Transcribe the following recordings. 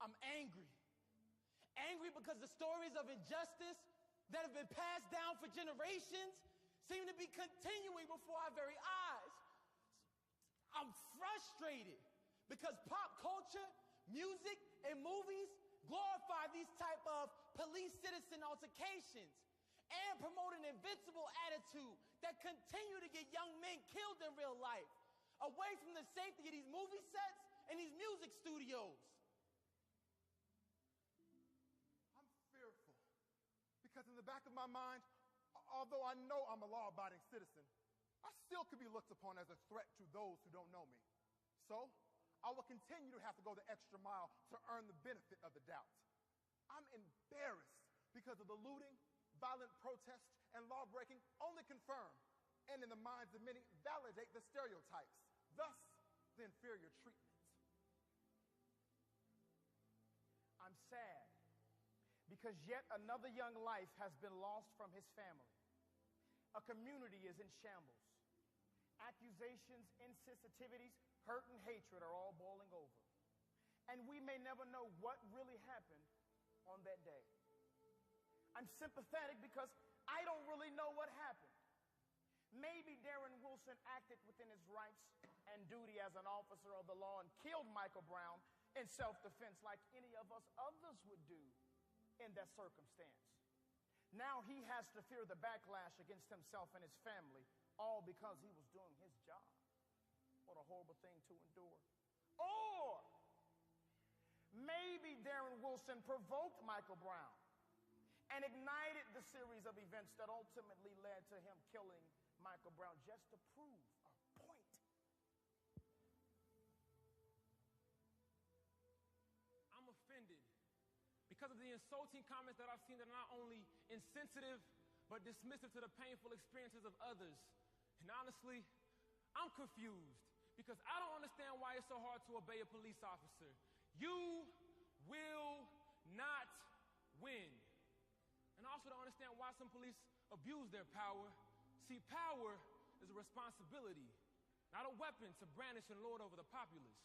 I'm angry. Angry because the stories of injustice that have been passed down for generations seem to be continuing before our very eyes. I'm frustrated because pop culture, music, and movies glorify these type of police-citizen altercations and promote an invincible attitude that continue to get young men killed in real life, away from the safety of these movie sets and these music studios. I'm fearful because in the back of my mind, although I know I'm a law-abiding citizen, I still could be looked upon as a threat to those who don't know me. So, I will continue to have to go the extra mile to earn the benefit of the doubt. I'm embarrassed because of the looting, violent protests, and law-breaking only confirm, and in the minds of many, validate the stereotypes, thus the inferior treatment. I'm sad because yet another young life has been lost from his family. A community is in shambles. Accusations, insensitivities, hurt and hatred are all boiling over. And we may never know what really happened on that day. I'm sympathetic because I don't really know what happened. Maybe Darren Wilson acted within his rights and duty as an officer of the law and killed Michael Brown in self-defense like any of us others would do in that circumstance. Now he has to fear the backlash against himself and his family, all because he was doing his job. What a horrible thing to endure. Or maybe Darren Wilson provoked Michael Brown and ignited the series of events that ultimately led to him killing Michael Brown just to prove a point. I'm offended because of the insulting comments that I've seen that are not only insensitive, but dismissive to the painful experiences of others. And honestly, I'm confused because I don't understand why it's so hard to obey a police officer. You will not win. And I also don't understand why some police abuse their power. See, power is a responsibility, not a weapon to brandish and lord over the populace.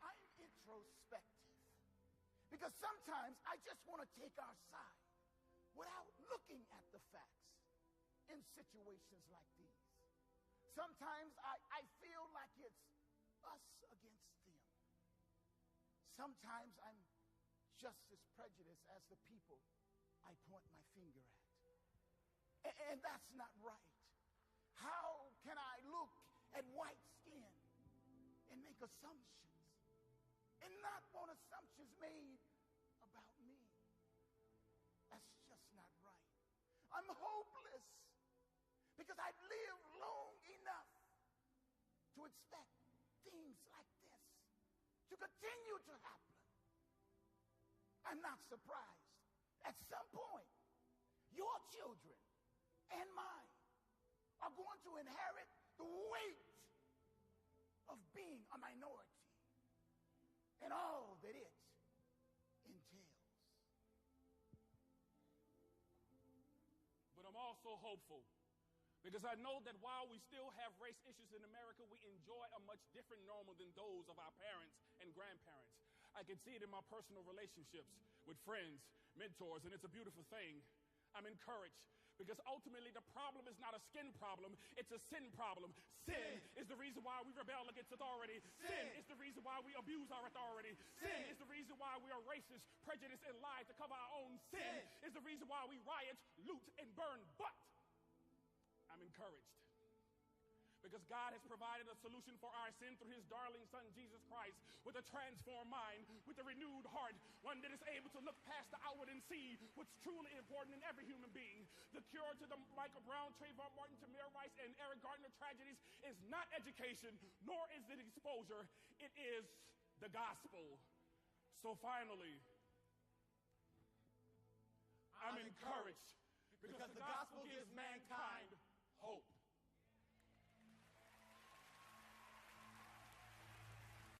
I'm introspective because sometimes I just want to take our side without looking at the facts in situations like these. Sometimes I feel like it's us against them. Sometimes I'm just as prejudiced as the people I point my finger at. And that's not right. How can I look at white skin and make assumptions and not want assumptions made about me? That's just not right. I'm hopeless because I've lived long enough to expect things like this to continue to happen. I'm not surprised. At some point, your children and mine are going to inherit the weight of being a minority and all that it entails. But I'm also hopeful because I know that while we still have race issues in America, we enjoy a much different normal than those of our parents and grandparents. I can see it in my personal relationships with friends, mentors, and it's a beautiful thing. I'm encouraged because ultimately the problem is not a skin problem, it's a sin problem. Sin is the reason why we rebel against authority. Sin is the reason why we abuse our authority. Sin is the reason why we are racist, prejudiced, and lie to cover our own sin. Is the reason why we riot, loot, and burn. But I'm encouraged because God has provided a solution for our sin through his darling son, Jesus Christ, with a transformed mind, with a renewed heart, one that is able to look past the outward and see what's truly important in every human being. The cure to the Michael Brown, Trayvon Martin, Tamir Rice, and Eric Gardner tragedies is not education, nor is it exposure. It is the gospel. So finally, I'm encouraged because the gospel gives mankind hope.